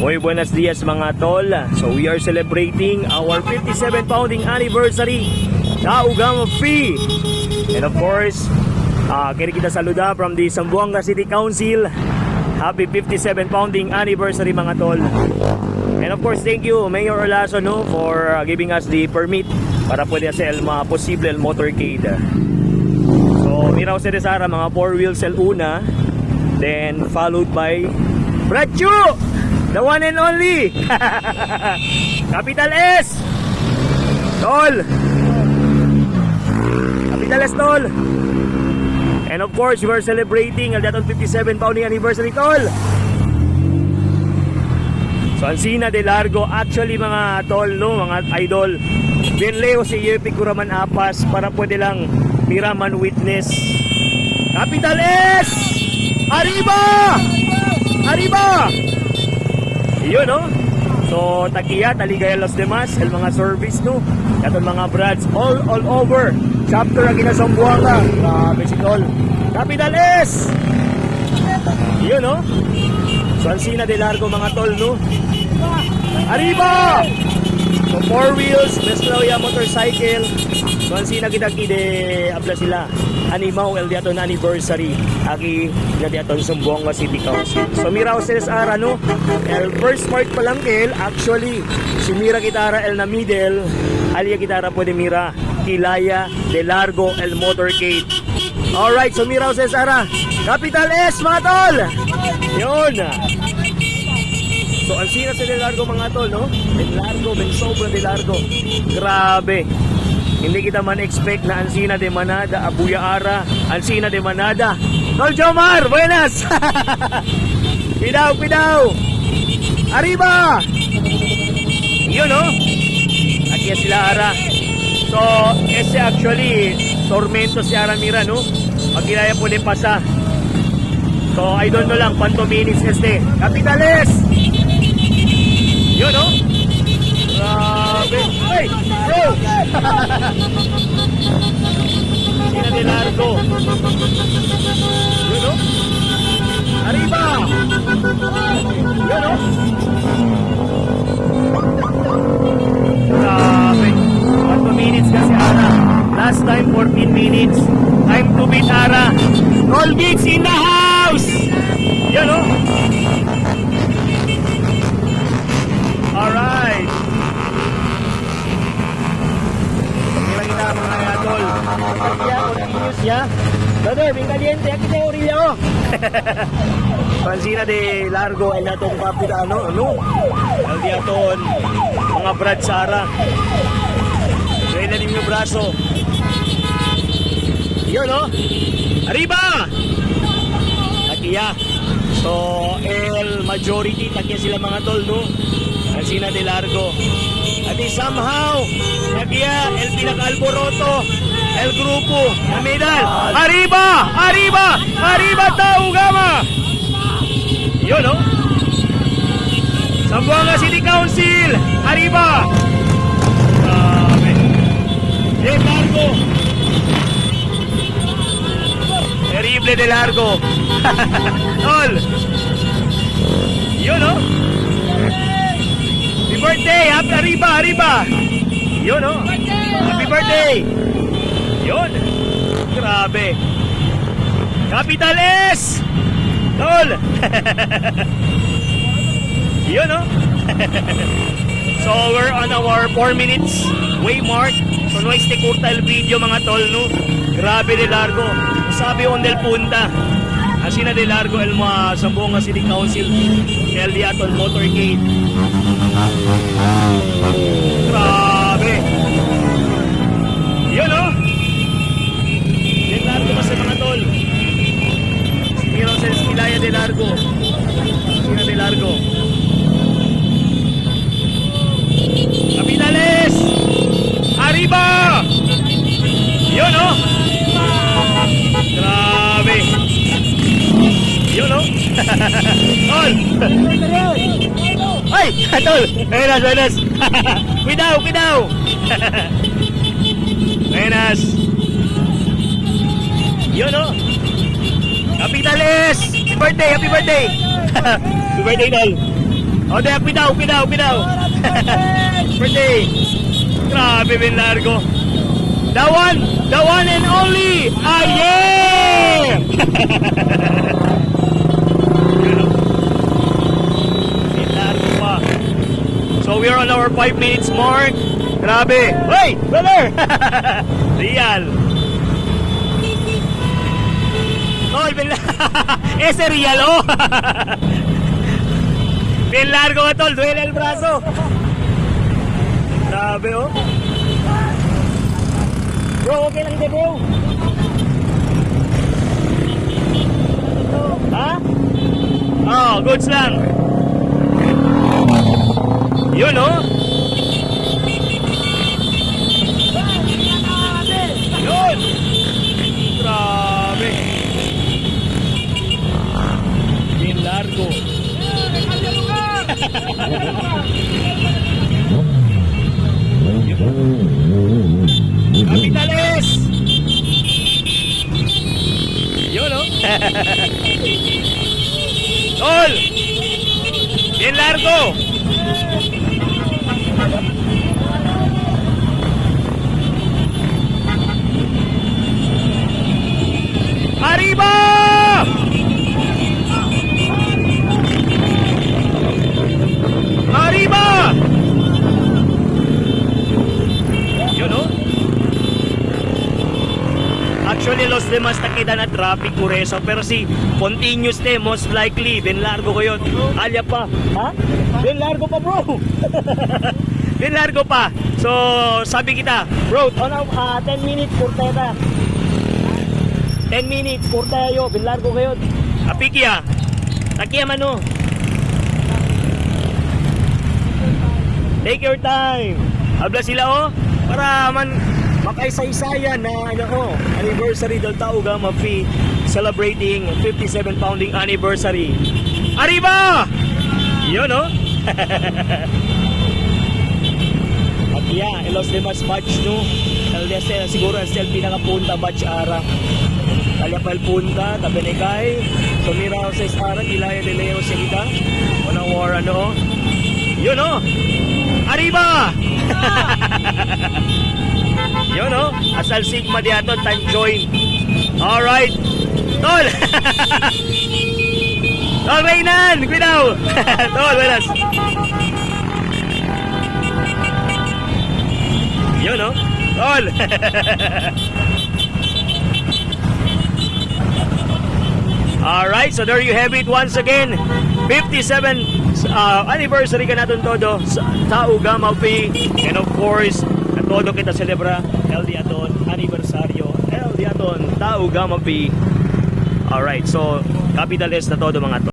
Hoy, buenos dias mga tol. So we are celebrating our 57 founding anniversary sa Ugama Free. And of course, kaya kita saluda from the Zamboanga City Council. Happy 57 founding anniversary mga tol. And of course, thank you Mayor Olaso for giving us the permit para pwede sa mga posible motorcade. So Miraw Ceresara, mga 4 wheels una, then followed by Brachu, the one and only Capital S Tol, Capital S Tol. And of course, we are celebrating ang datong 57 founding anniversary Tol. So Ancina de Largo, actually mga tol, mga idol, Benleo si Yepi Kuraman Apas para pwede lang miraman witness. Capital S! Arriba! Arriba! Yun So takiya, taligaya los demás, el mga service katong mga brads all over. Chapter ang kinasombuanga. Grabe si tol. Capital S! Yun So Ancina de Largo mga tol Arriba! So 4 wheels, Mestrauya motorcycle. So Ancina kita kide abla sila. Animaw el diaton anniversary. Aki diaton Zamboanga City Council. So Miraw Ceresara el first part pa lang actually si Mira Kitara el na middle. Alia Kitara pwede Mira Kilaya de Largo el motorcade. Alright, so Miraw Ceresara, Capital S mga tol. Yun. So Ancina sa de Largo mga tol De Largo, sobra de Largo. Grabe. Hindi kita man expect na Ancina de Manada, Abuya Ara, Ancina de Manada. Tol Jomar, buenas. Pidaw. Arriba. Yun Aquí sila Ara. So ese actually Tormento si Ara Mira Pagkilaya po din pasa. So I don't know lang cuánto minutes Capital S. Yun Grabe. Hey, bro. Sina de Largo. Yun Arriba. Yun Grabe. 4 minutes kasi Ara. Last time 14 minutes. Time to beat Ara. Roll Geeks in the house. Yun Alright. Kira kita mga idol. Kaya continuous ya. Brother, bien caliente. Aquí te orilla Ancina de Largo ay natong kapita Al diaton mga Brad Sara. Rena yung braso. Yun Arriba! Takiya. So, el majority takiya sila mga tol Ancina de Largo. At somehow, takiya el pinaka-alboroto, el grupo na medal. Arriba! Arriba! Arriba ta Ugama! Yun Zamboanga City Council! Arriba! De Largo! Terrible de Largo! Tol! Yun Happy birthday! Arriba! Yun Happy birthday! Yun! Grabe! Capital S! Tol! Yun So we're on our 4 minutes waymark. So no kurta el video mga tol Grabe de Largo. Sabi on del punta. Ancina de Largo el mga Zamboanga City Council. El diaton motorcade. Grabe. Yun De Largo kasi mga tol. Si Miro Kilaya de Largo. Ancina de Largo. Capitales! Arriba! Yun Grabe! Yun Tol! Ay! Tol! Buenas! Cuidado! Buenas! Yun Capitales! Happy birthday! Happy birthday, Tol! O, de, pidaw. Birthday. Grabe, Ben Largo. The one and only, yeah! Ben Largo pa. So, we're on our 5 minutes mark. Grabe. Hey, brother! Real. Oh, ese real, oh! Ben Largo ka, tol. Duele el brazo. Grabe, oh. Bro, okay lang din, bro. Ha? Oh, goods lang. Yun, oh. Yun. Grabe. Ben Largo. Capitales! Yun, oh. Tol! Ben Largo! Arriba! Arriba! Yun, oh. Actually, Los Demás nakita na traffic kureso, pero si continuous de, most likely, Ben Largo ko yun. Alya pa. Ha? Ben Largo pa, bro. Ben Largo pa. So, sabi kita, bro, 10 minutes, kurteta. 10 minutes, kurtayo, Ben Largo kayo. Apiki ah. Takiya mano. Take your time. Habla sila, oh. Para man makaisa-isayan na anniversary del Tao Gama Phi celebrating 57 founding anniversary. Arriba! Yun, no? At yeah, Los Demás batch no. LDSL siguro still pinakapunta batch ara. Talyapal punta, Tabenegay, Sumira sa Isara, Ilaya de Leo Sigita. Unang war ano? Yun, no? Arriba! Yun, no? Asal Sigma diato, time join. Alright. Tol! Tol, Reynan! Guidaw! Tol, buenas. Yun, no? Tol! Alright, so there you have it once again. 57 anniversary ka natin todo sa Tao Gama Phi. And of course, na todo kita celebra El Diaton anibersaryo El Diaton Tao Gama Phi. Alright, so capitales na todo mga to.